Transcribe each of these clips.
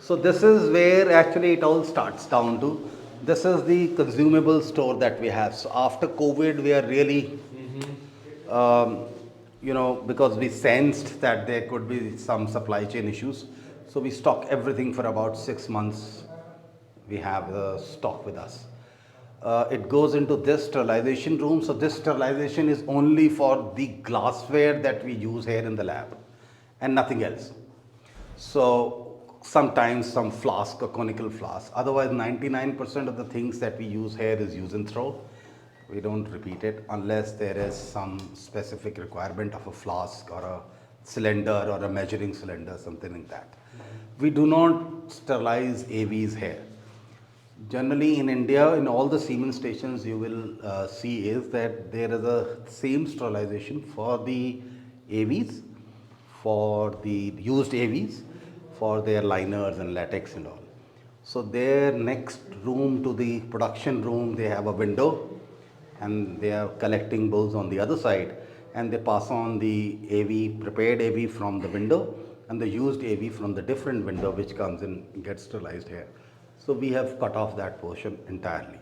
So this is where actually it all starts down to. This is the consumable store that we have. So after COVID, we are really, um, because we sensed that there could be some supply chain issues. So we stock everything for about 6 months. We have the stock with us. It goes into this sterilization room. So this sterilization is only for the glassware that we use here in the lab and nothing else. So sometimes some flask, a conical flask. Otherwise, 99% of the things that we use here is use and throw. We don't repeat it unless there is some specific requirement of a flask or a cylinder or a measuring cylinder, something like that. We do not sterilize AVs here. Generally in India, in all the Semen stations, you will see is that there is a same sterilization for the AVs, for the used AVs, for their liners and latex and all. So their next room to the production room, they have a window and they are collecting bulls on the other side, and they pass on the AV, prepared AV from the window and the used AV from the different window which comes in and gets sterilized here. So we have cut off that portion entirely.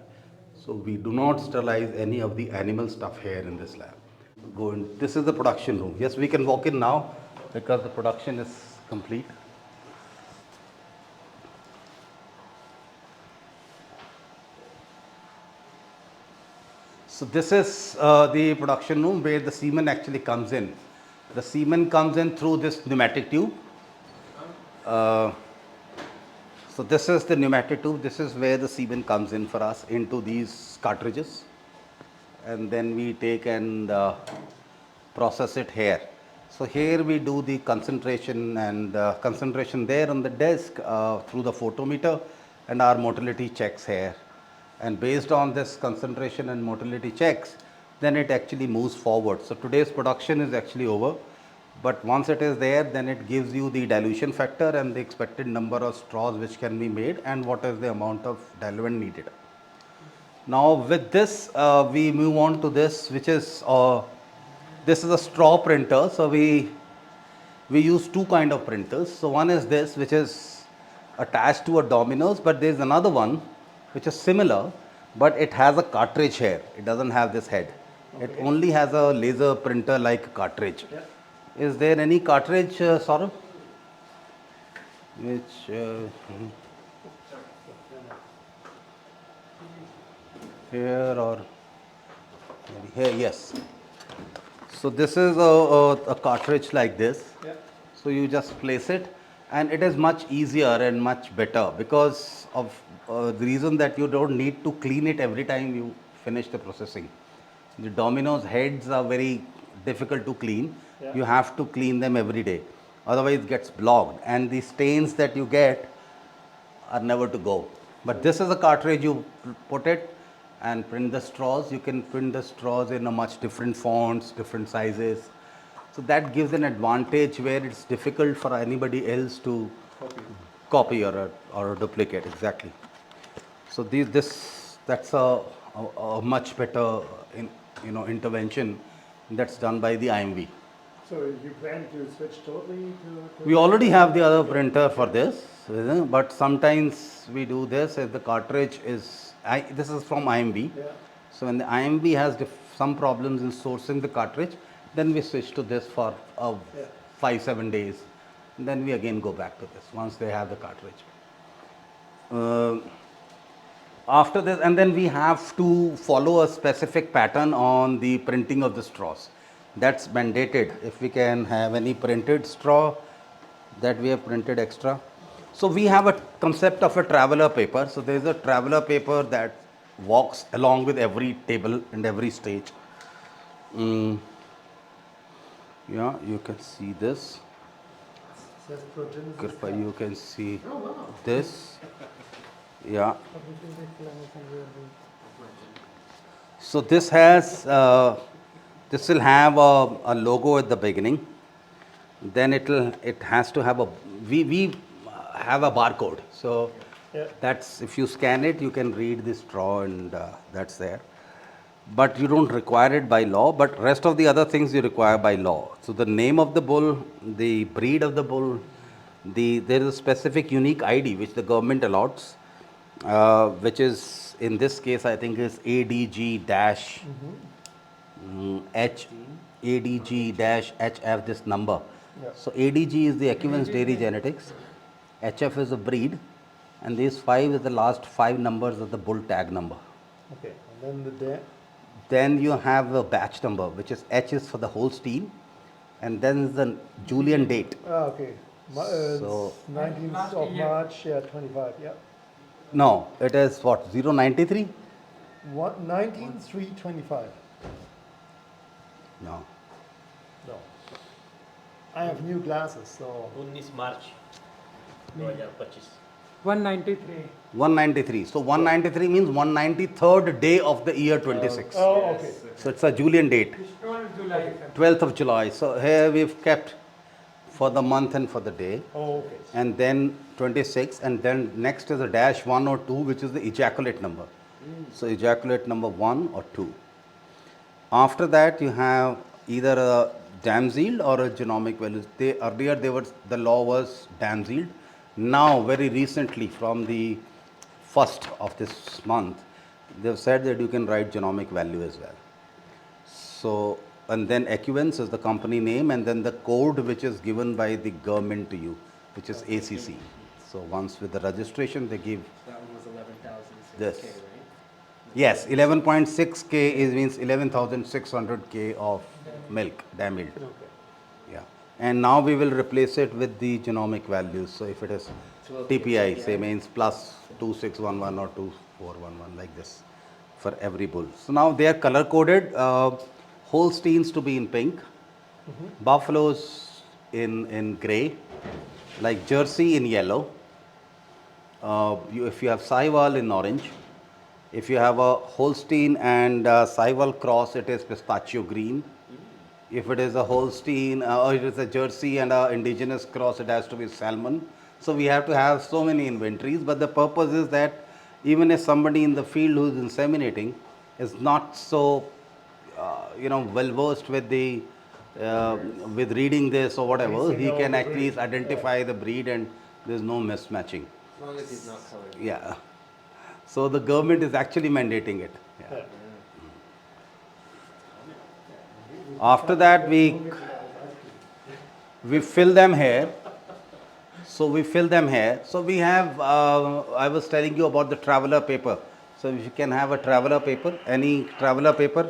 So we do not sterilize any of the animal stuff here in this lab. Go in. This is the production room. Yes, we can walk in now because the production is complete. So this is the production room where the semen actually comes in. The semen comes in through this pneumatic tube. So this is the pneumatic tube. This is where the semen comes in for us into these cartridges, and then we take and process it here. So here we do the concentration and concentration there on the desk through the photometer and our motility checks here. And based on this concentration and motility checks, then it actually moves forward. So today's production is actually over, but once it is there, then it gives you the dilution factor and the expected number of straws which can be made and what is the amount of diluent needed. Now with this, we move on to this, which is this is a straw printer. So we use two kind of printers. So one is this, which is attached to a Domino's, but there is another one which is similar, but it has a cartridge here. It doesn't have this head. Okay. It only has a laser printer like cartridge. Yeah. Is there any cartridge, Saurabh? Which here or here? Yes. So this is a cartridge like this. Yeah. So you just place it, and it is much easier and much better because of the reason that you don't need to clean it every time you finish the processing. The Domino's heads are very difficult to clean. Yeah. You have to clean them every day. Otherwise it gets blocked, and the stains that you get are never to go. But this is a cartridge, you put it and print the straws. You can print the straws in a much different fonts, different sizes. So that gives an advantage where it's difficult for anybody else to copy or duplicate. Exactly. So that's a much better intervention that's done by the IMV. So you plan to switch totally to we already have the other printer for this, but sometimes we do this as the cartridge is, this is from IMV. Yeah. So when the IMV has some problems in sourcing the cartridge, then we switch to this for 5-7 days. And then we again go back to this once they have the cartridge. After this, and then we have to follow a specific pattern on the printing of the straws. That's mandated. If we can have any printed straw that we have printed extra. So we have a concept of a traveler paper. So there is a traveler paper that walks along with every table and every stage. Yeah, you can see this. Kirpa, you can see this. Yeah. So this has, this will have a logo at the beginning. Then it has to have we have a barcode. So that's, if you scan it, you can read the straw and that's there. but you don't require it by law, but rest of the other things you require by law. So the name of the bull, the breed of the bull, there is a specific unique ID which the government allots, which is in this case I think is ADG dash H ADG dash HF, this number. Yeah. So ADG is the Accuvance dairy genetics, HF is a breed, and these 5 is the last 5 numbers of the bull tag number. Okay. And then the dam. Then you have a batch number, which is H is for the Holstein, and then is the Julian date. Ah, okay. So- 19th of March, yeah, 25, yeah. No, it is what, 093? 19/3/25. No. No. I have new glasses, so 19 March 2025 193. 193. So 193 means 193rd day of the year 26. oh, okay. So it's a Julian date, It's 12 July. sir. 12th of July. So here we've kept for the month and for the day. Oh, okay. And then 26, and then next is a dash 1 or 2, which is the ejaculate number. So ejaculate number 1 or 2. After that you have either a dam yield or a genomic value. Earlier the law was dam yield. Now very recently from the 1st of this month, they've said that you can write genomic value as well. So, and then Accuvance is the company name, and then the code which is given by the government to you, which is ACC. So once with the registration they give, That one was 11,000 This. right? yes, 11.6 K is means 11,600 K of milk, dam yield. Okay. Yeah. And now we will replace it with the genomic values. So if it is 12 TPI, KPI. say means plus 2611 or 2411, like this for every bull. So now they are color coded. Holsteins to be in pink, buffaloes in gray, like Jersey in yellow. If you have Sahiwal in orange, if you have a Holstein and Sahiwal cross, it is pistachio green. If it is a Holstein or it is a Jersey and a indigenous cross, it has to be salmon. So we have to have so many inventories, but the purpose is that even if somebody in the field who is inseminating is not so well versed with the with reading this or whatever, Basing he all can the at breed. least identify the breed and there is no mismatching. As long as he's not colored. Yeah. So the government is actually mandating it. Yeah. Yeah. After that, we fill them here. So we fill them here. So we have, I was telling you about the traveler paper. So if you can have a traveler paper, any traveler paper.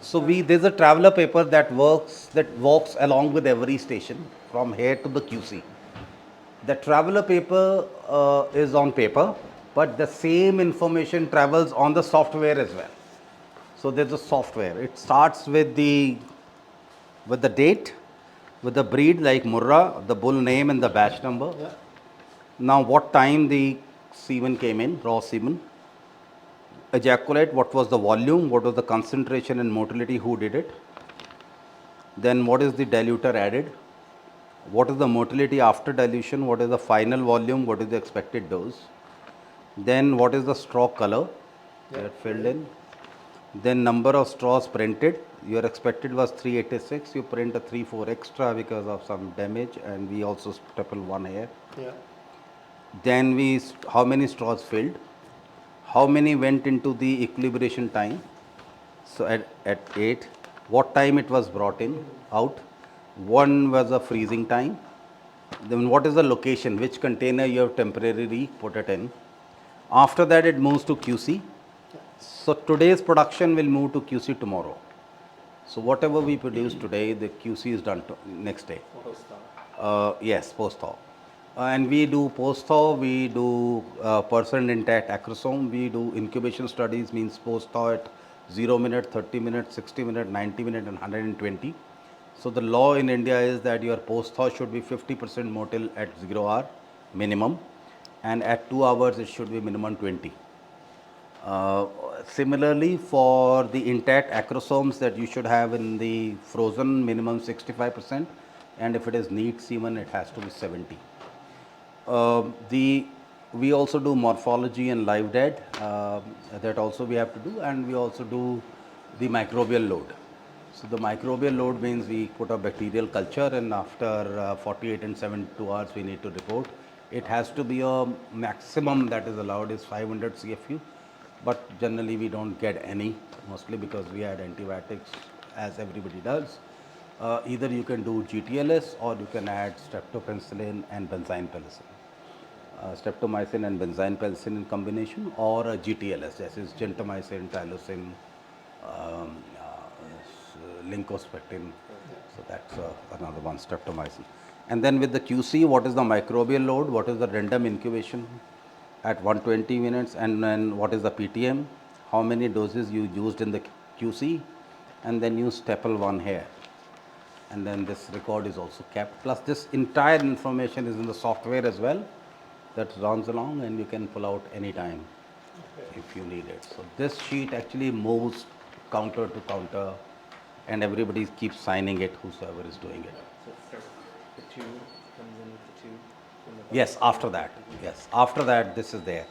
So there's a traveler paper that walks along with every station from here to the QC. The traveler paper is on paper, but the same information travels on the software as well. So there's a software. It starts with the date, with the breed like Murrah, the bull name and the batch number. Yeah. Now what time the semen came in, raw semen. Ejaculate, what was the volume, what was the concentration and motility, who did it. Then what is the diluter added. What is the motility after dilution, what is the final volume, what is the expected dose. Then what is the straw color that filled in. Then number of straws printed, your expected was 386, you print a 3-4 extra because of some damage, and we also staple one here. Yeah. Then how many straws filled, how many went into the equilibration time. So at 8, what time it was brought in, out. One was a freezing time. Then what is the location, which container you have temporarily put it in. After that it moves to QC. So today's production will move to QC tomorrow. So whatever we produce today, the QC is done next day. Yes, post-thaw. And we do post-thaw, we do percent intact acrosome, we do incubation studies, means post-thaw at 0 minute, 30 minutes, 60 minutes, 90 minutes and 120. So the law in India is that your post-thaw should be 50% motile at 0 hour minimum, and at 2 hours it should be minimum 20. Similarly, for the intact acrosomes that you should have in the frozen, minimum 65%, and if it is neat semen, it has to be 70. we also do morphology and live dead, that also we have to do, and we also do the microbial load. So the microbial load means we put a bacterial culture, and after 48 and 72 hours we need to report. It has to be a maximum that is allowed is 500 CFU, but generally we don't get any, mostly because we add antibiotics as everybody does. Either you can do GTLS or you can add streptopenicillin and benzyne penicillin. Streptomycin and benzyne penicillin in combination, or a GTLS, that is gentamicin, tylosin, um, lincospectin. So that's another one, streptomycin. And then with the QC, what is the microbial load, what is the random incubation at 120 minutes, and then what is the PTM, how many doses you used in the QC, and then you staple one here. And then this record is also kept. Plus this entire information is in the software as well that runs along, and you can pull out anytime if you need it. So this sheet actually moves counter to counter, and everybody keeps signing it, whosoever is doing it. So the tube comes in with the tube. Yes, after that. Yes, after that this is there.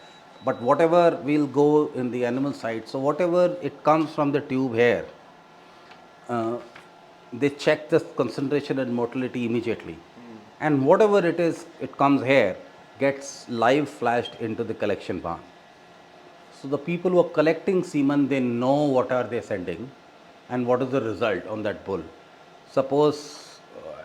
But whatever will go in the animal side, so whatever it comes from the tube here, they check the concentration and motility immediately. And whatever it is, it comes here, gets live flashed into the collection barn. So the people who are collecting semen, they know what are they sending and what is the result on that bull. Suppose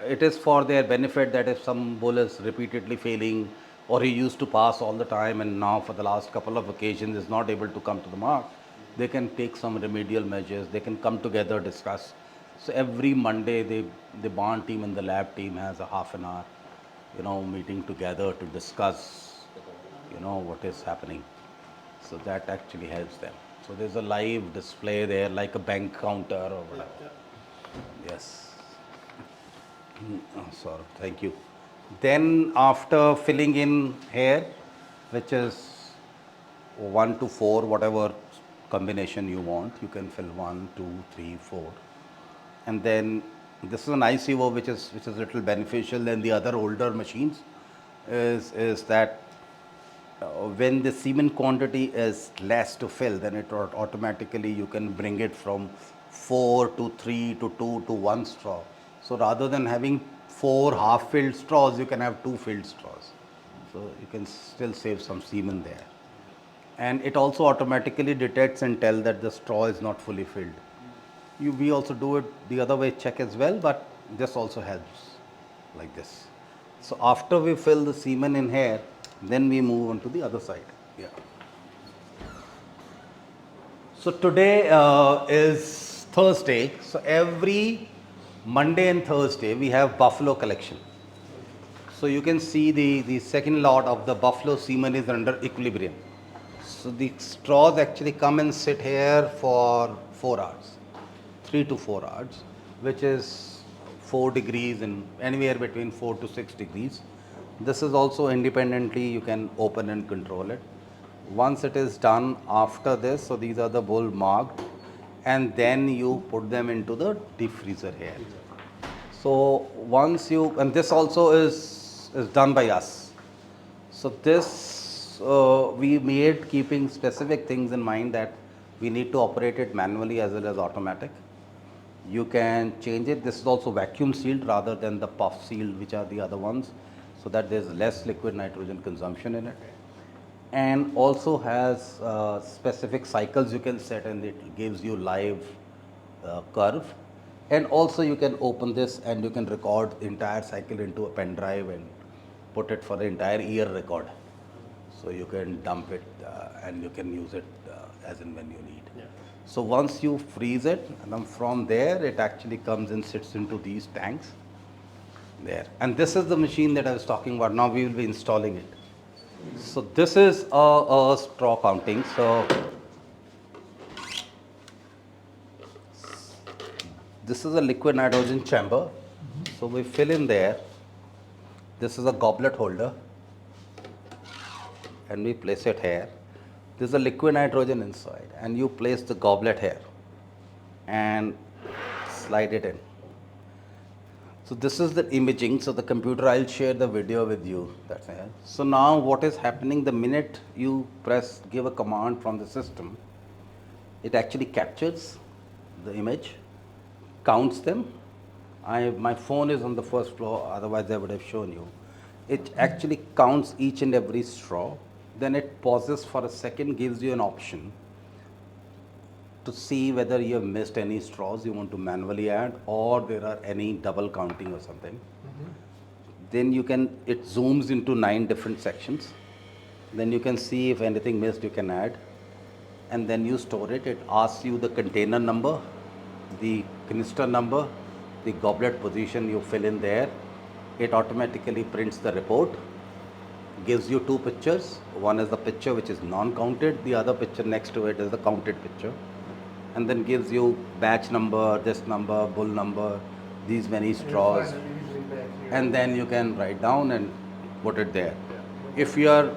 it is for their benefit that if some bull is repeatedly failing, or he used to pass all the time and now for the last couple of occasions is not able to come to the mark, they can take some remedial measures, they can come together, discuss. So every Monday, the barn team and the lab team has a half an hour, meeting together to discuss, what is happening. So that actually helps them. So there's a live display there, like a bank counter or whatever. Yes. Oh, sorry, thank you. Then after filling in here, which is 1 to 4, whatever combination you want, you can fill 1, 2, 3, 4. And then this is an ICO which is little beneficial than the other older machines, is that when the semen quantity is less to fill, then it automatically you can bring it from 4 to 3 to 2 to 1 straw. So rather than having 4 half-filled straws, you can have 2 filled straws. So you can still save some semen there. And it also automatically detects and tells that the straw is not fully filled. We also do it the other way, check as well, but this also helps like this. So after we fill the semen in here, then we move on to the other side. Yeah. So today is Thursday. So every Monday and Thursday we have buffalo collection. So you can see the second lot of the buffalo semen is under equilibrium. So the straws actually come and sit here for 4 hours, 3 to 4 hours, which is 4 degrees and anywhere between 4 to 6 degrees. This is also independently, you can open and control it. Once it is done, after this, so these are the bull marked, and then you put them into the deep freezer here. So once you, and this also is done by us. So this we made keeping specific things in mind, that we need to operate it manually as well as automatic. You can change it. This is also vacuum sealed rather than the puff sealed, which are the other ones, so that there's less liquid nitrogen consumption in it. And also has specific cycles you can set, and it gives you live curve. And also you can open this and you can record the entire cycle into a pen drive and put it for the entire year record. So you can dump it and you can use it as and when you need. Yeah. So once you freeze it, and then from there it actually comes and sits into these tanks there. And this is the machine that I was talking about. Now we will be installing it. So this is a straw counting. So this is a liquid nitrogen chamber. So we fill in there. This is a goblet holder, and we place it here. This is a liquid nitrogen inside, and you place the goblet here and slide it in. So this is the imaging. So the computer, I'll share the video with you. That's it. So now what is happening, the minute you give a command from the system, it actually captures the image, counts them. My phone is on the first floor, otherwise I would have shown you. It actually counts each and every straw. Then it pauses for a second, gives you an option to see whether you have missed any straws you want to manually add, or there are any double counting or something. Then it zooms into 9 different sections. Then you can see if anything missed you can add, and then you store it. It asks you the container number, the canister number, the goblet position you fill in there. It automatically prints the report, gives you 2 pictures. One is the picture which is non-counted, the other picture next to it is the counted picture. And then gives you batch number, this number, bull number, these many straws. And then you can write down and put it there. If you are,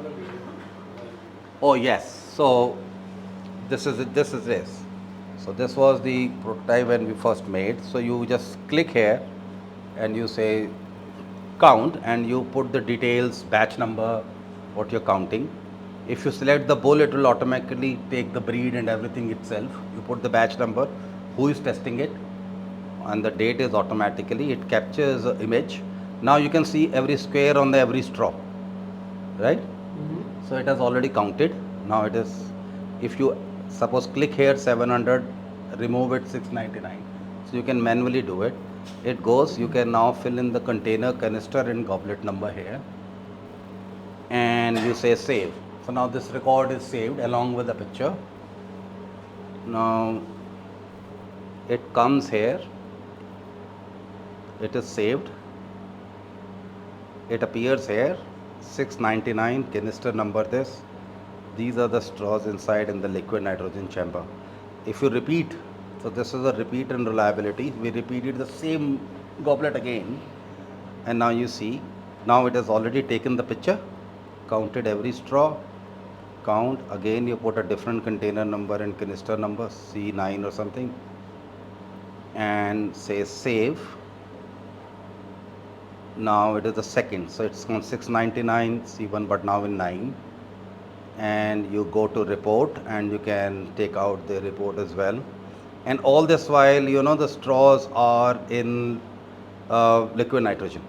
oh yes, so this is it, this is this. So this was the prototype when we first made. So you just click here and you say count, and you put the details, batch number, what you're counting. If you select the bull, it will automatically take the breed and everything itself. You put the batch number, who is testing it, and the date is automatically, it captures the image. Now you can see every square on the every straw, right? So it has already counted. Now it is, if you suppose click here 700, remove it 699. So you can manually do it. It goes, you can now fill in the container, canister and goblet number here, and you say save. So now this record is saved along with the picture. Now it comes here, it is saved, it appears here 699, canister number this. These are the straws inside in the liquid nitrogen chamber. If you repeat, so this is a repeat and reliability. We repeated the same goblet again, and now you see, now it has already taken the picture, counted every straw, count again, you put a different container number and canister number, C9 or something, and say save. Now it is the second, so it's on 699 C1, but now in 9. And you go to report and you can take out the report as well. And all this while, you know, the straws are in liquid nitrogen.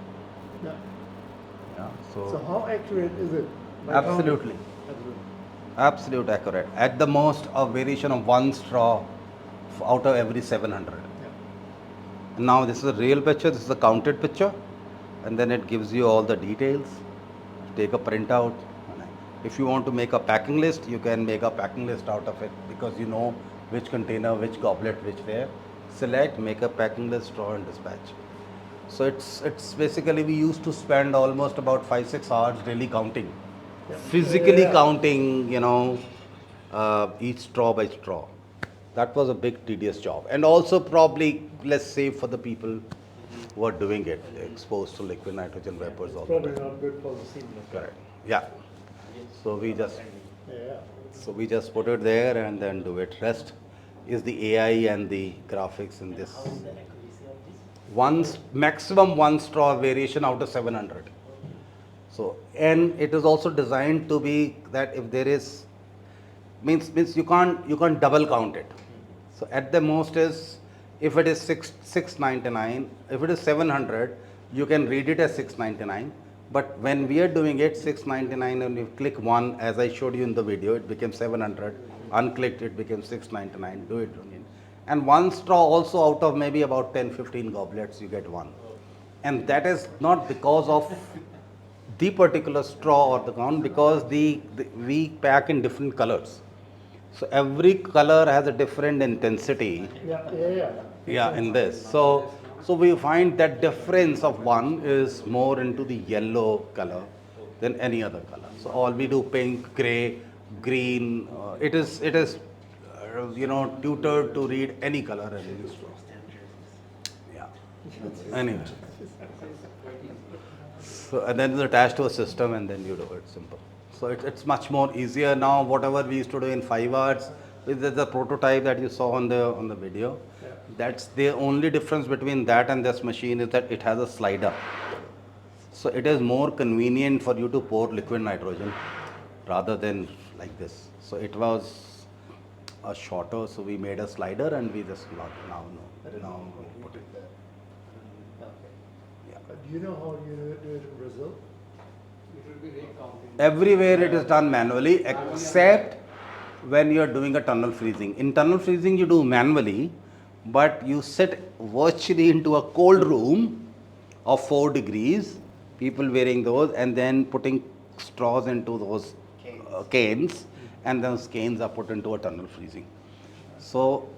Yeah. Yeah, So how accurate is it? absolutely. Absolute accurate. At the most, a variation of 1 straw out of every 700. Yeah. Now this is a real picture, this is a counted picture, and then it gives you all the details. Take a printout. If you want to make a packing list, you can make a packing list out of it, because you know which container, which goblet, which there. Select, make a packing list, store and dispatch. So it's basically, we used to spend almost about 5-6 hours daily counting. Yeah. Physically Yeah. counting, you know, each straw by straw. That was a big tedious job, and also probably less safe for the people who are doing it, exposed to liquid nitrogen vapors all the Probably time. not good for the semen. Correct. Yeah. So we Yeah. just put it there and then do it. Rest is the AI and the graphics in this. Maximum 1 straw variation out of 700. So, and it is also designed to be that if there is, means you can't double count it. So at the most is, if it is 699, if it is 700, you can read it as 699. But when we are doing it 699 and you click 1, as I showed you in the video, it became 700. Unclicked, it became 699. Do it again. And 1 straw also, out of maybe about 10-15 goblets, you get 1. And that is not because of the particular straw or the count, because we pack in different colors. So every color has a different intensity. Yeah. In this. So we find that difference of 1 is more into the yellow color than any other color. So all we do pink, gray, green. It is tutored to read any color and any straw. Yeah. Anyway. So, and then it's attached to a system, and then you do it. Simple. So it's much more easier now. Whatever we used to do in 5 hours, This is the prototype that you saw on the video. Yeah. That's the only difference between that and this machine is that it has a slider. So it is more convenient for you to pour liquid nitrogen rather than like this. So it was a shorter, so we made a slider and we just now we put it. Yeah. Do you know how you do it in Brazil? Everywhere it is done manually except when you are doing a tunnel freezing. In tunnel freezing you do manually, but you sit virtually into a cold room of 4 degrees, people wearing those and then putting straws into those canes, and those canes are put into a tunnel freezing. So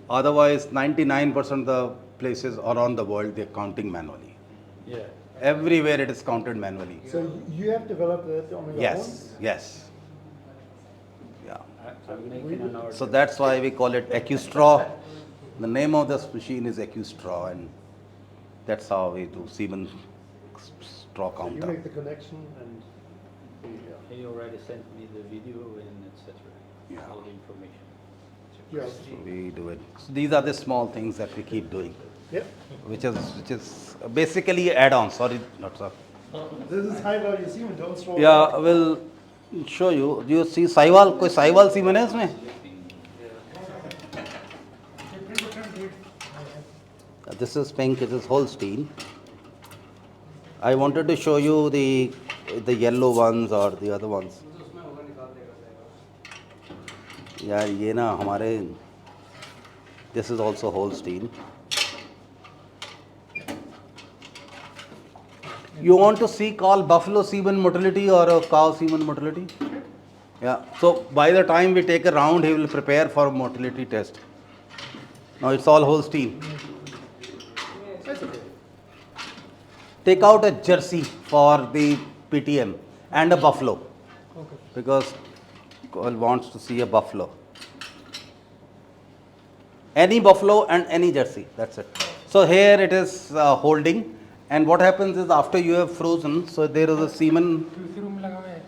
otherwise 99% of the places around the world they're counting manually. Yeah. Everywhere it is counted manually. So you have developed that on your own? Yes. Yeah. I'm making an order. So that's why we call it AccuStraw. The name of this machine is AccuStraw, and that's how we do Semen straw So you counter. make the connection and He already sent me the video and etc. Yeah. All the information. yeah. So we do it. So these are the small things that we keep doing, Yep. which is basically add-on. Sorry, not sir. This is high value semen. Don't throw it Yeah, out. I will show you. Do you see Saiwal? कोई Saiwal semen है इसमें? different breeds. This is pink. It is Holstein. I wanted to show you the yellow ones or the other ones. यार ये ना हमारे this is also Holstein. You want to see call buffalo semen motility or a cow semen motility? Yeah. So by the time we take a round, he will prepare for a motility test. Now it's all Holstein. Take out a jersey for the PTM and a buffalo, Okay. because Cole wants to see a buffalo. Any buffalo and any jersey, that's it. So here it is holding, and what happens is after you have frozen, so there is a semen. दूसरी room लगा हुआ है.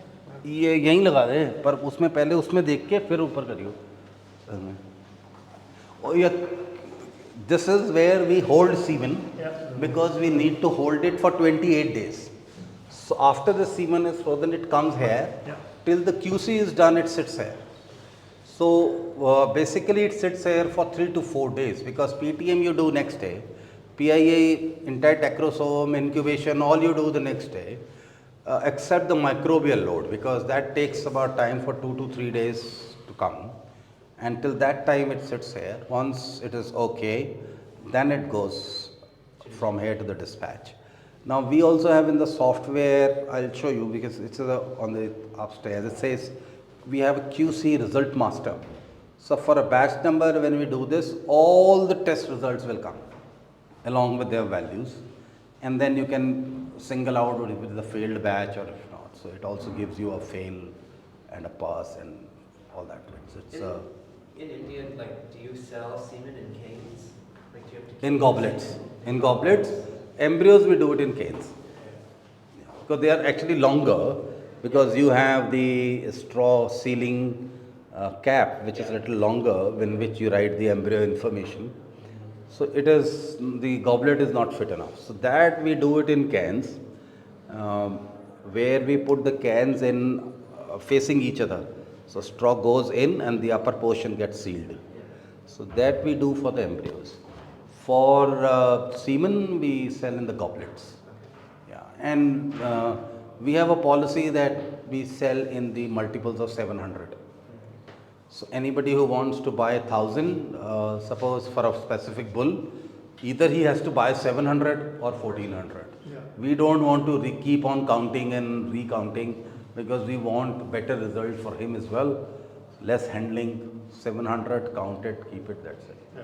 ये यहीं लगा दे, पर उसमें पहले उसमें देख के फिर ऊपर करियो. Oh, yeah. This is where we hold semen, because we need to hold it for 28 days. So after the semen is frozen, it comes here. Till the QC is done, it sits here. So basically it sits here for 3 to 4 days, because PTM you do next day, PIA, intact acrosome, incubation, all you do the next day, except the microbial load, because that takes about time for 2 to 3 days to come. Until that time it sits here. Once it is okay, then it goes from here to the dispatch. Now we also have in the software, I'll show you because it's on the upstairs, it says we have a QC result master. So for a batch number, when we do this, all the test results will come along with their values, and then you can single out if it is a failed batch or if not. So it also gives you a fail and a pass and all that. So it's In India, like, do you sell semen in canes? Like, do you have to in keep goblets. semen? In goblets, embryos we do it in canes. Because they are actually longer, because you have the straw sealing cap, which is a little longer, in which you write the embryo information. So it is, the goblet is not fit enough. So that we do it in cans, where we put the cans in facing each other. So straw goes in and the upper portion gets sealed. So that we do for the embryos. For semen, we sell in the goblets. Yeah, and we have a policy that we sell in the multiples of 700. So anybody who wants to buy 1,000, suppose for a specific bull, either he has to buy 700 or 1,400. Yeah. We don't want to keep on counting and recounting, because we want better result for him as well. Less handling, 700, count it, keep it, that's it. Yeah.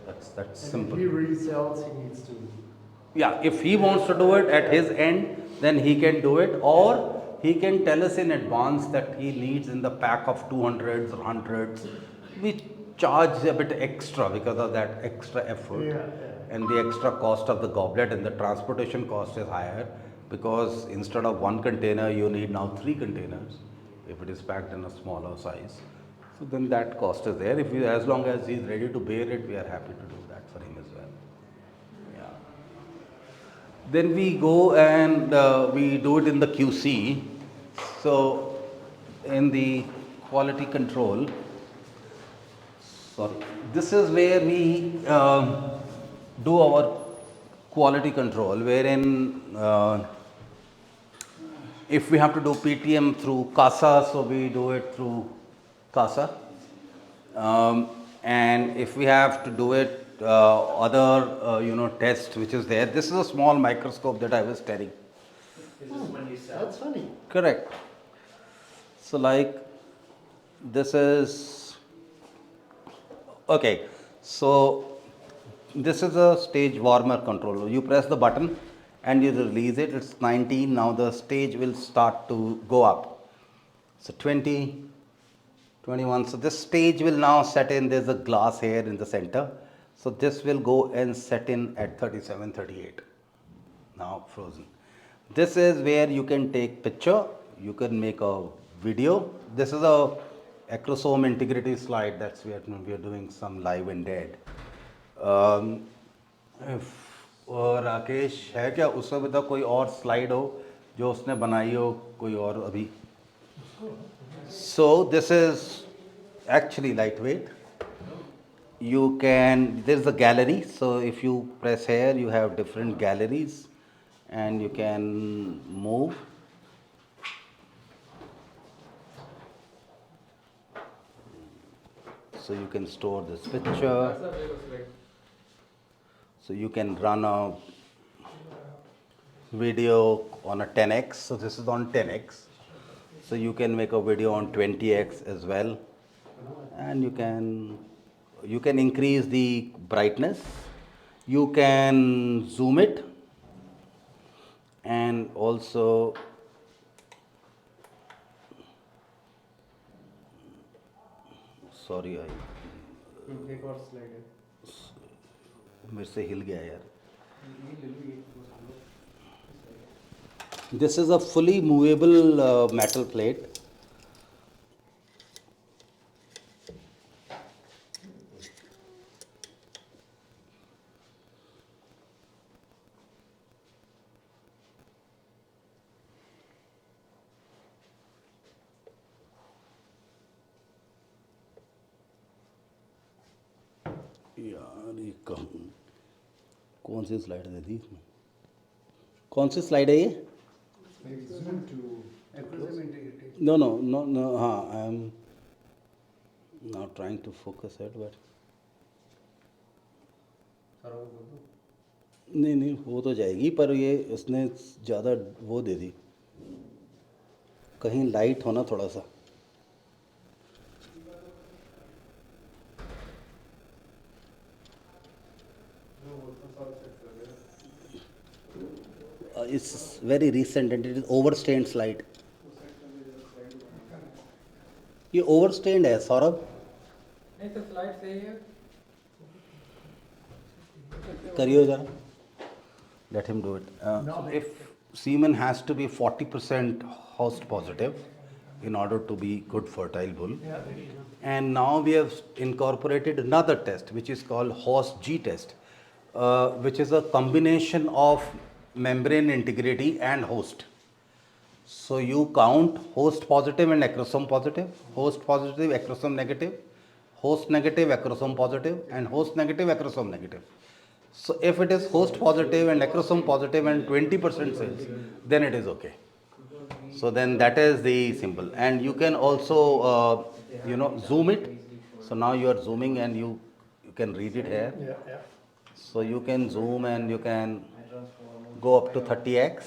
That's And simple. if he resells, he needs to. Yeah, if he wants to do it at his end, then he can do it, or he can tell us in advance that he needs in the pack of 200s or 100s. We charge a bit extra because of that extra effort, and the extra cost of the goblet, and the transportation cost is higher, because instead of 1 container you need now 3 containers if it is packed in a smaller size. So then that cost is there. If we, as long as he's ready to bear it, we are happy to do that for him as well. Yeah. Then we go and we do it in the QC. So in the quality control, sorry, this is where we do our quality control, wherein if we have to do PTM through CASA, so we do it through CASA. And if we have to do it other test which is there, this is a small microscope that I was telling. Is this when you sell? That's funny. Correct. So like this is okay. So this is a stage warmer control. You press the button and you release it. It's 19. Now the stage will start to go up. So 20, 21. So this stage will now set in. There's a glass here in the center. So this will go and set in at 37, 38. Now frozen. This is where you can take picture. You can make a video. This is a acrosome integrity slide. That's where we are doing some live and dead. Rakesh है क्या उससे बता कोई और slide हो जो उसने बनाई हो कोई और अभी so this is actually lightweight. You can, there's a gallery, so if you press here you have different galleries and you can move. So you can store this picture. So you can run a video on a 10x. So this is on 10x. So you can make a video on 20x as well. And you can increase the brightness. You can zoom it. And also sorry, एक और slide है मेरे से हिल गया यार. This is a fully movable metal plate. यार ये कौन सी स्लाइड दे दी इसमें कौन सी स्लाइड है ये नो नो नो नो हाँ I am not trying to focus it but नहीं हो तो जाएगी पर ये उसने ज़्यादा वो दे दी कहीं लाइट होना थोड़ा सा it's very recent and it is overstained slide. ये overstained है सौरभ नहीं तो स्लाइड सही है करियो जरा let him do it. If semen has to be 40% host positive in order to be good fertile bull, and now we have incorporated another test which is called host G test, which is a combination of membrane integrity and host. So you count host positive and acrosome positive, host positive, acrosome negative, host negative, acrosome positive, and host negative, acrosome negative. So if it is host positive and acrosome positive and 20% cells, then it is okay. So then that is the symbol, and you can also zoom it. So now you are zooming and you can read it here. Yeah. So you can zoom and you can go up to 30x.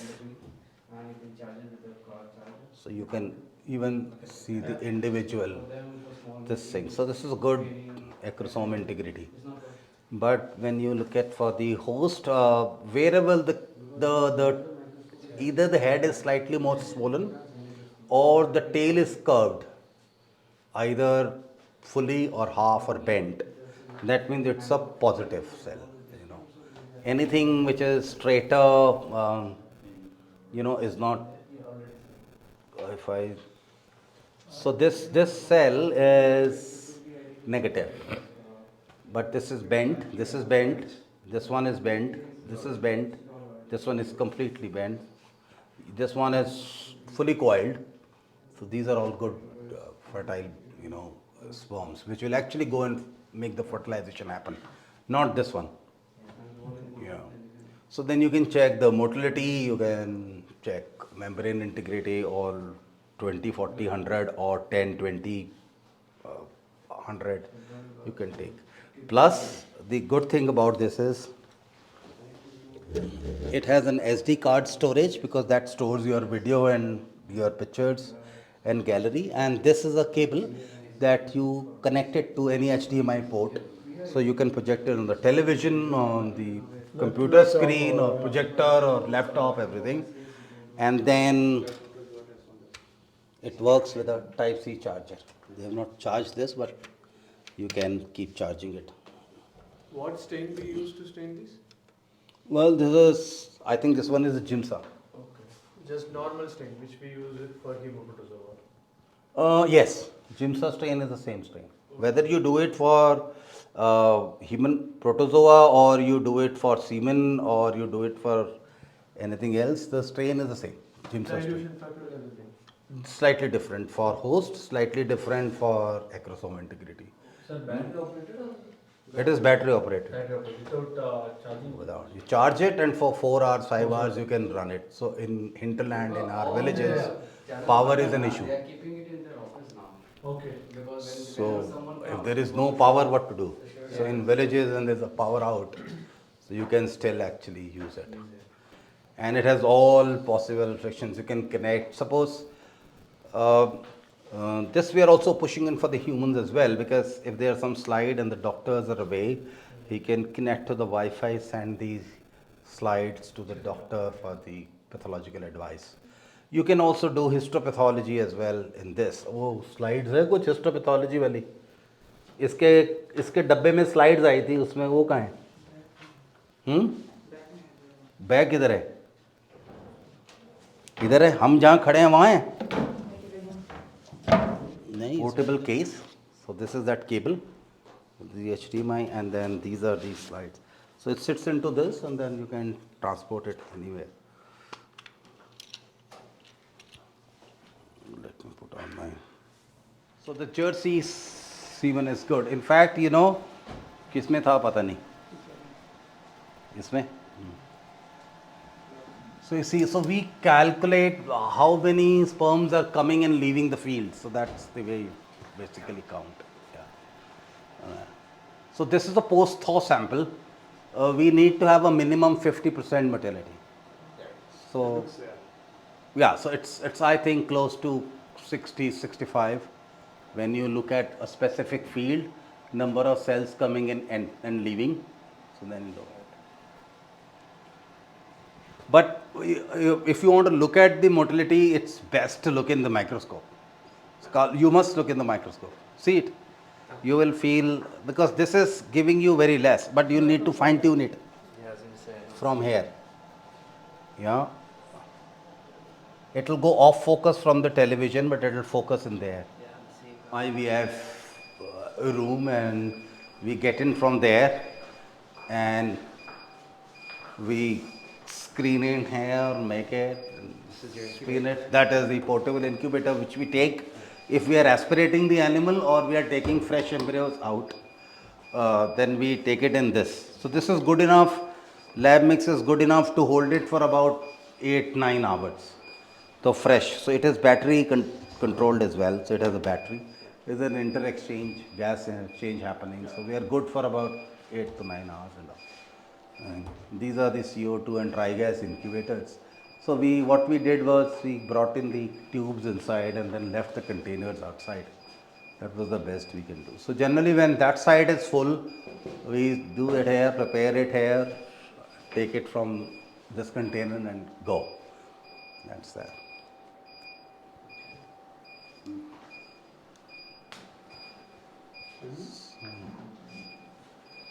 So you can even see the individual this thing. So this is a good acrosome integrity. But when you look at for the host, wherever the either the head is slightly more swollen or the tail is curved, either fully or half or bent, that means it's a positive cell. Anything which is straighter, is not. If I So this cell is negative, but this is bent, this is bent, this one is bent, this is bent, this one is completely bent, this one is fully coiled. So these are all good fertile, sperms, which will actually go and make the fertilization happen. Not this one. Yeah. So then you can check the motility, you can check membrane integrity, all 20, 40, 100 or 10, 20, 100 you can take. Plus, the good thing about this is it has an SD card storage because that stores your video and your pictures and gallery, and this is a cable that you connect it to any HDMI port, so you can project it on the television, on the computer screen or projector or laptop, everything, and then it works with a type C charger. They have not charged this, but you can keep charging it. What stain we use to stain this? Well, this is, I think this one is a Jimsa. Okay. Just normal stain, which we use it for hemoprotozoa. Yes, Jimsa strain is the same strain. Whether you do it for human protozoa or you do it for semen or you do it for anything else, the strain is the same. Jimsa strain. Dilution factor, everything. Slightly different for host, slightly different for acrosome integrity. Sir, battery operated or? It is battery operated. Battery operated, without charging? Without you charge it, and for 4 hours, 5 hours you can run it. So in hinterland, in our villages, power is an issue. They are keeping it in their office now. Okay. Because So someone if there is no power, what to do? So in villages when there's a power out, so you can still actually use it. And it has all possible frictions. You can connect. Suppose this we are also pushing in for the humans as well, because if there are some slide and the doctors are away, he can connect to the Wi-Fi, send these slides to the doctor for the pathological advice. You can also do histopathology as well in this. Oh, slides है कुछ histopathology वाली. इसके डब्बे में slides आई थी, उसमें वो कहाँ है? बैग किधर है? इधर है, हम जहाँ खड़े हैं वहाँ है? नहीं, portable case. So this is that cable, the HDMI, and then these are these slides. So it sits into this, and then you can transport it anywhere. Let me put on my. So the Jersey semen is good. In fact, किसमें था पता नहीं. इसमें. So you see, so we calculate how many sperms are coming and leaving the field. So that's the way you basically count. Yeah. So this is a post-thaw sample. We need to have a minimum 50% motility. So yeah, so it's I think close to 60, 65. When you look at a specific field, number of cells coming in and leaving, so then you know it. But if you want to look at the motility, it's best to look in the microscope. You must look in the microscope. See it. You will feel, because this is giving you very less, but you need to fine tune it Yeah, I was gonna say. from here. Yeah. It will go off focus from the television, but it will focus in there. Yeah, see. IVF room, and we get in from there and we screen in here, make it, screen it. That is the portable incubator which we take if we are aspirating the animal or we are taking fresh embryos out. Then we take it in this. So this is good enough. Lab mix is good enough to hold it for about 8-9 hours. So fresh. So it is battery controlled as well. So it has a battery. There's an inter-exchange, gas exchange happening. So we are good for about 8 to 9 hours. And these are the CO2 and dry gas incubators. So what we did was we brought in the tubes inside and then left the containers outside. That was the best we can do. So generally when that side is full, we do it here, prepare it here, take it from this container and go. That's that.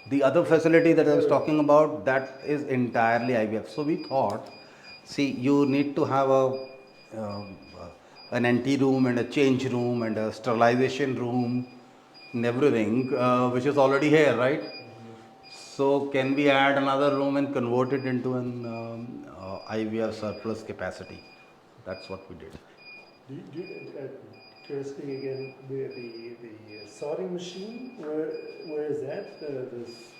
The other facility that I was talking about, that is entirely IVF. So we thought, see, you need to have an anti room and a change room and a sterilization room and everything, which is already here, right? So can we add another room and convert it into an IVF surplus capacity? That's what we did. Curiosity again, the sorting machine, where is that?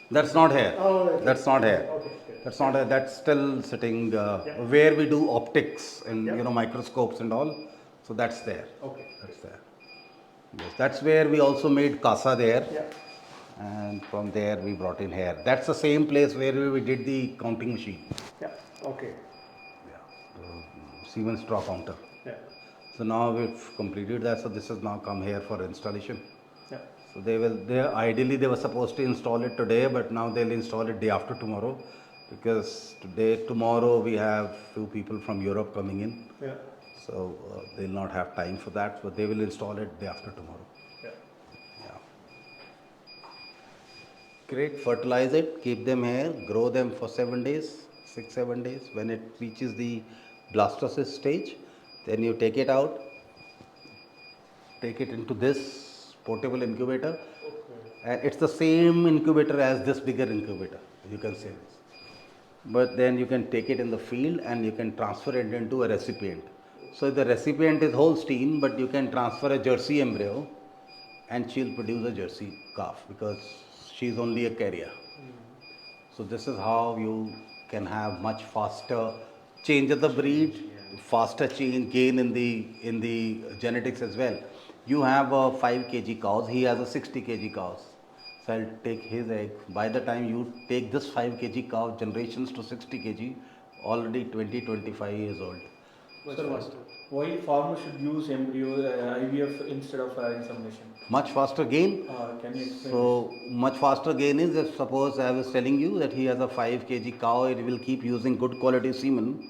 That's not here. Oh, okay. That's not here. Okay, good. That's not here. That's still sitting Yeah. where we do optics and Yeah. microscopes and all. So that's there. Okay. That's there. Yes, that's where we also made casa there. Yeah. And from there we brought in here. That's the same place where we did the counting machine. Yeah. Okay. Yeah. The Semen straw counter. Yeah. So now we've completed that. So this has now come here for installation. Yeah. So ideally they were supposed to install it today, but now they'll install it day after tomorrow, because tomorrow we have few people from Europe coming in. Yeah. So they'll not have time for that, but they will install it day after tomorrow. Yeah. Yeah. Great. Fertilize it, keep them here, grow them for 7 days, 6-7 days. When it reaches the blastocyst stage, then you take it out, take it into this portable incubator, and it's the same incubator as this bigger incubator, you can say this. But then you can take it in the field and you can transfer it into a recipient. So the recipient is Holstein, but you can transfer a Jersey embryo and she'll produce a Jersey calf because she's only a carrier. So this is how you can have much faster change of the breed, faster gain in the genetics as well. You have a 5 kg cows, he has a 60 kg cows. So I'll take his egg. By the time you take this 5 kg cow generations to 60 kg, already 20-25 years old. Sir, why farmers should use embryo IVF instead of insemination? Much faster gain. Can you explain? So much faster gain is, if suppose I was telling you that he has a 5 kg cow, it will keep using good quality semen.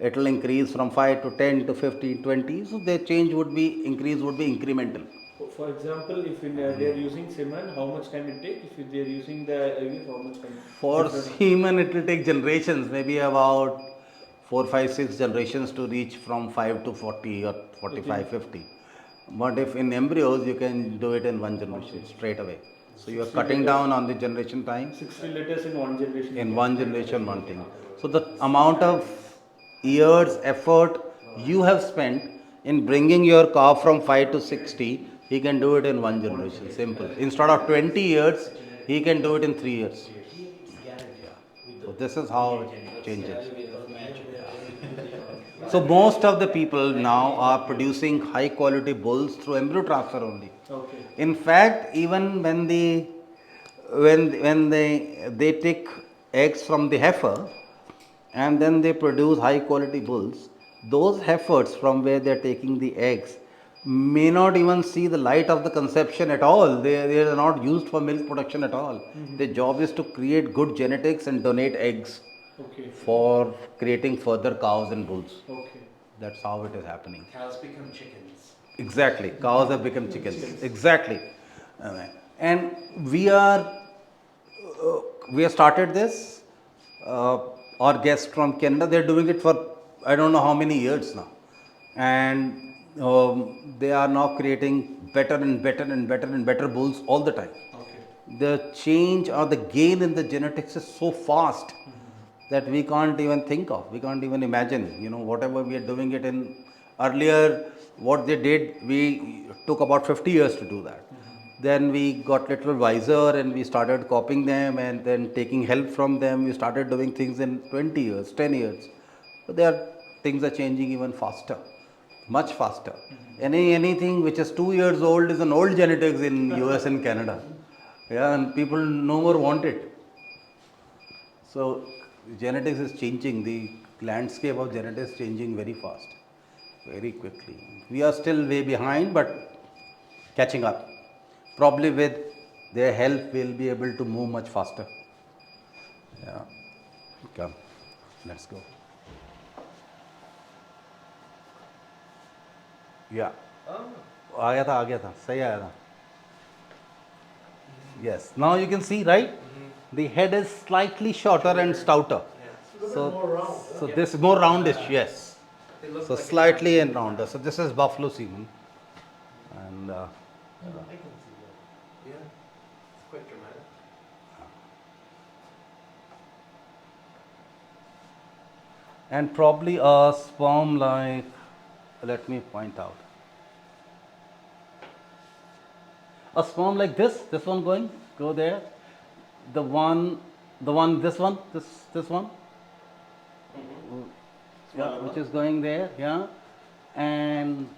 It will increase from 5 to 10 to 15, 20. So the increase would be incremental. For example, if they are using semen, how much time it take? If they are using the IVF, how much time? For semen, it will take generations, maybe about 4, 5, 6 generations to reach from 5 to 40 or 45, 50. But if in embryos, you can do it in one generation straight away. So you are cutting down on the generation time. 60 liters in one generation. In one generation, one thing. So the amount of years, effort you have spent in bringing your cow from 5 to 60, he can do it in one generation. Simple. Instead of 20 years, he can do it in 3 years. So this is how it changes. So most of the people now are producing high quality bulls through embryo transfer only. Okay. In fact, even when they take eggs from the heifer and then they produce high quality bulls, those heifers from where they are taking the eggs may not even see the light of the conception at all. They are not used for milk production at all. Their job is to create good genetics and donate eggs for creating further cows and bulls. Okay. That's how it is happening. Cows become chickens. Exactly. Cows have become chickens. Exactly. And we have started this. Our guests from Canada, they're doing it for I don't know how many years now. And they are now creating better and better and better and better bulls all the time. Okay. The change or the gain in the genetics is so fast that we can't even think of, we can't even imagine, whatever we are doing it in earlier, what they did, we took about 50 years to do that. Then we got little wiser and we started copying them and then taking help from them. We started doing things in 20 years, 10 years. So things are changing even faster, much faster. Anything which is 2 years old is an old genetics in US and Canada. Yeah, and people no more want it. So genetics is changing, the landscape of genetics is changing very fast, very quickly. We are still way behind, but catching up. Probably with their help, we'll be able to move much faster. Yeah. Come, let's go. Yeah. आ गया था, सही आया था. Yes. Now you can see, right? The head is slightly shorter and stouter. So this is more roundish, yes. They look So like slightly in rounder. So this is buffalo semen, and I can see that. Yeah, it's quite dramatic. and probably a sperm like, let me point out, a sperm like this one going, go there, the one, this one, this one, yeah, which is going there, yeah, and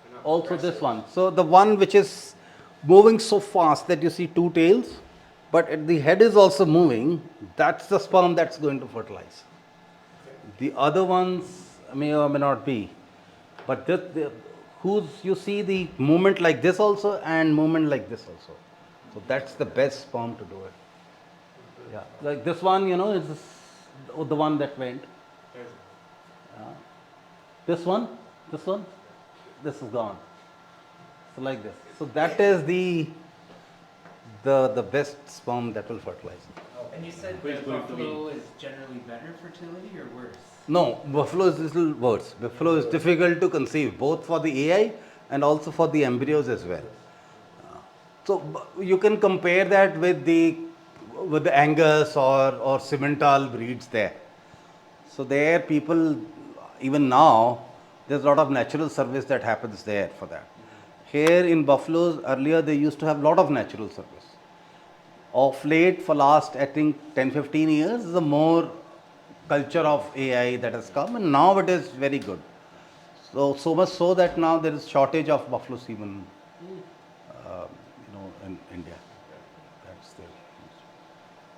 They're not also progressive. this one. So the one which is moving so fast that you see two tails, but the head is also moving, that's the sperm that's going to fertilize. The other ones may or may not be, but you see the movement like this also and movement like this also. So that's the best sperm to do it. Yeah, like this one, is the one that went. Yeah. This one, this is gone. So like this. So that is the best sperm that will fertilize. And you said that buffalo is generally better fertility or worse? No, buffalo is little worse. Buffalo is difficult to conceive, both for the AI and also for the embryos as well. So you can compare that with the Angus or Simmental breeds there. So there people, even now, there's a lot of natural service that happens there for that. Here in buffaloes, earlier they used to have a lot of natural service. Of late, for last I think 10-15 years, the more culture of AI that has come, and now it is very good. So much so that now there is shortage of buffalo semen, in India. That's the.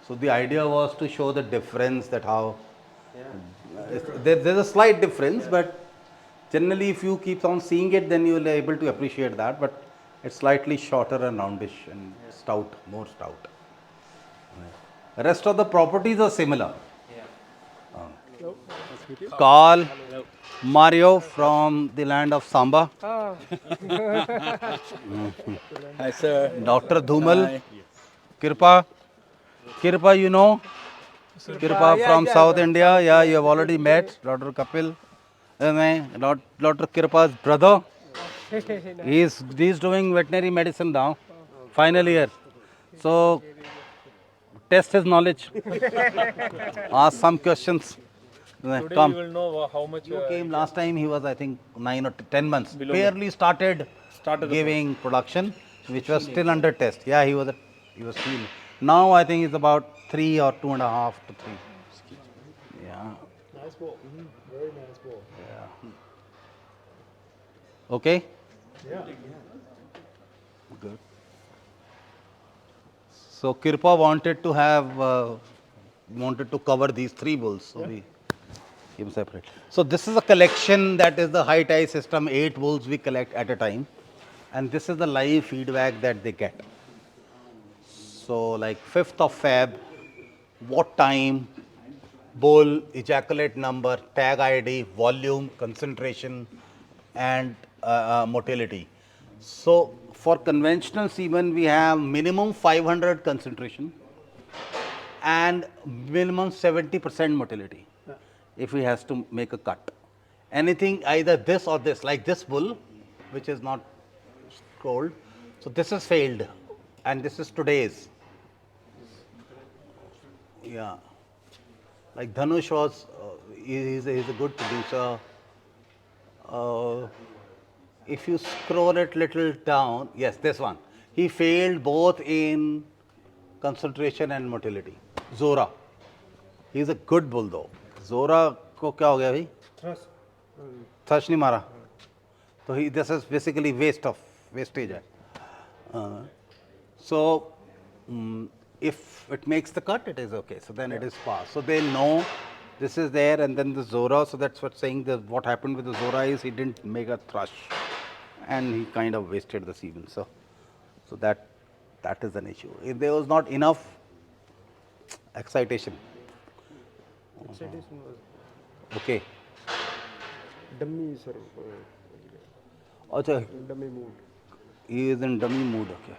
So the idea was to show the difference, that how Yeah. there's a slight difference, but generally if you keep on seeing it, then you will be able to appreciate that. But it's slightly shorter and roundish and stout, more stout. Rest of the properties are similar. Yeah. Carl, Mario from the land of Samba. Hi, sir. Dr. Dhumal, Kirpa. Kirpa, you know? Kirpa from South India. Yeah, you have already met Dr. Kapil. Dr. Kirpa's brother. He's doing veterinary medicine now, final year. So test his knowledge. Ask some questions. Today Come. you will know how much You came last time, he was I think 9 or 10 months. Below Barely started Started the giving production, which was still under test. Yeah, he was still. Now I think it's about 3 or 2.5 to 3. Yeah. Nice ball. Very nice ball. Okay. Yeah. Good. So Kirpa wanted to cover these 3 bulls. So we keep separate. So this is a collection, that is the high tie system. 8 bulls we collect at a time, and this is the live feedback that they get. So like 5th of Feb, what time, bull, ejaculate number, tag ID, volume, concentration, and motility. So for conventional semen, we have minimum 500 concentration and minimum 70% motility if he has to make a cut. Anything either this or this, like this bull, which is not scrolled. So this is failed, and this is today's. Yeah. Like Dhanush was, he's a good producer. If you scroll it little down, yes, this one. He failed both in concentration and motility. Zora. He's a good bull though. Zora को क्या हो गया भाई? Thrush नहीं मारा. So this is basically wastage है. So if it makes the cut, it is okay. So then it is passed. So they know this is there, and then the Zora. So that's what saying that what happened with the Zora is he didn't make a thrush, and he kind of wasted the semen. So that is an issue. If there was not enough excitation. Excitation was Okay. dummy, sir. Okay. Dummy mood. He is in dummy mood. Okay.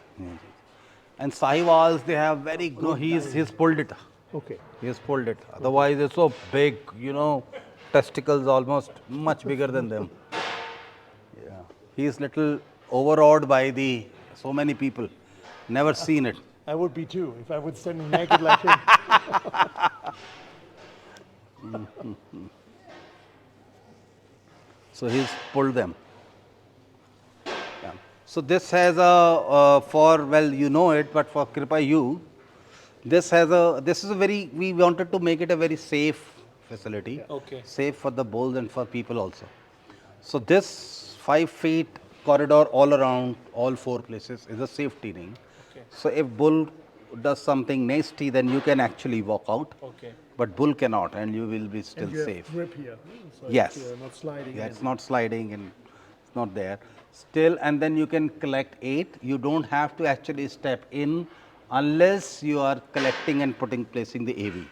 And Sahivals, they have very good. He's pulled it. Okay. He has pulled it. Otherwise, it's so big, testicles almost much bigger than them. Yeah. He is little overawed by the so many people. Never seen it. I would be too if I was standing naked like him. So he's pulled them. Yeah. So this has a for, well, you know it, but for Kripa you, this has a, this is a very, we wanted to make it a very safe facility. Okay. Safe for the bulls and for people also. So this 5 feet corridor all around all 4 places is a safety ring. Okay. So if bull does something nasty, then you can actually walk out. Okay. But bull cannot, and you will be still And you safe. have grip here, so Yes. it's not sliding. Yeah, in. it's not sliding and it's not there. Still, and then you can collect 8. You don't have to actually step in unless you are collecting and placing the AV.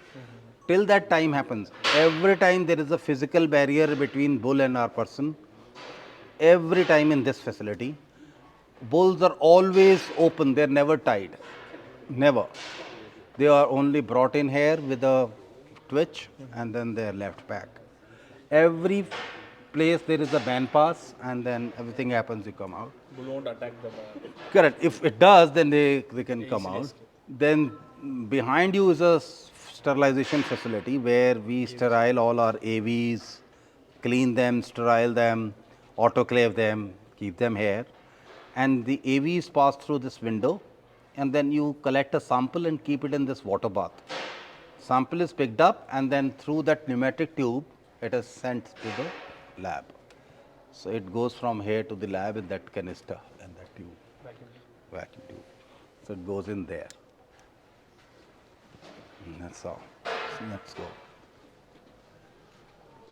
Till that time happens, every time there is a physical barrier between bull and our person. Every time in this facility, bulls are always open. They're never tied. Never. They are only brought in here with a twitch and then they're left back. Every place there is a band pass and then everything happens, you come out. Bull won't attack the Correct. If it does, then they can come out. Then behind you is a sterilization facility where we sterile all our AVs, clean them, sterile them, autoclave them, keep them here. And the AVs pass through this window and then you collect a sample and keep it in this water bath. Sample is picked up and then through that pneumatic tube, it is sent to the lab. So it goes from here to the lab in that canister and that tube, vacuum tube. So it goes in there. And that's all. So let's go.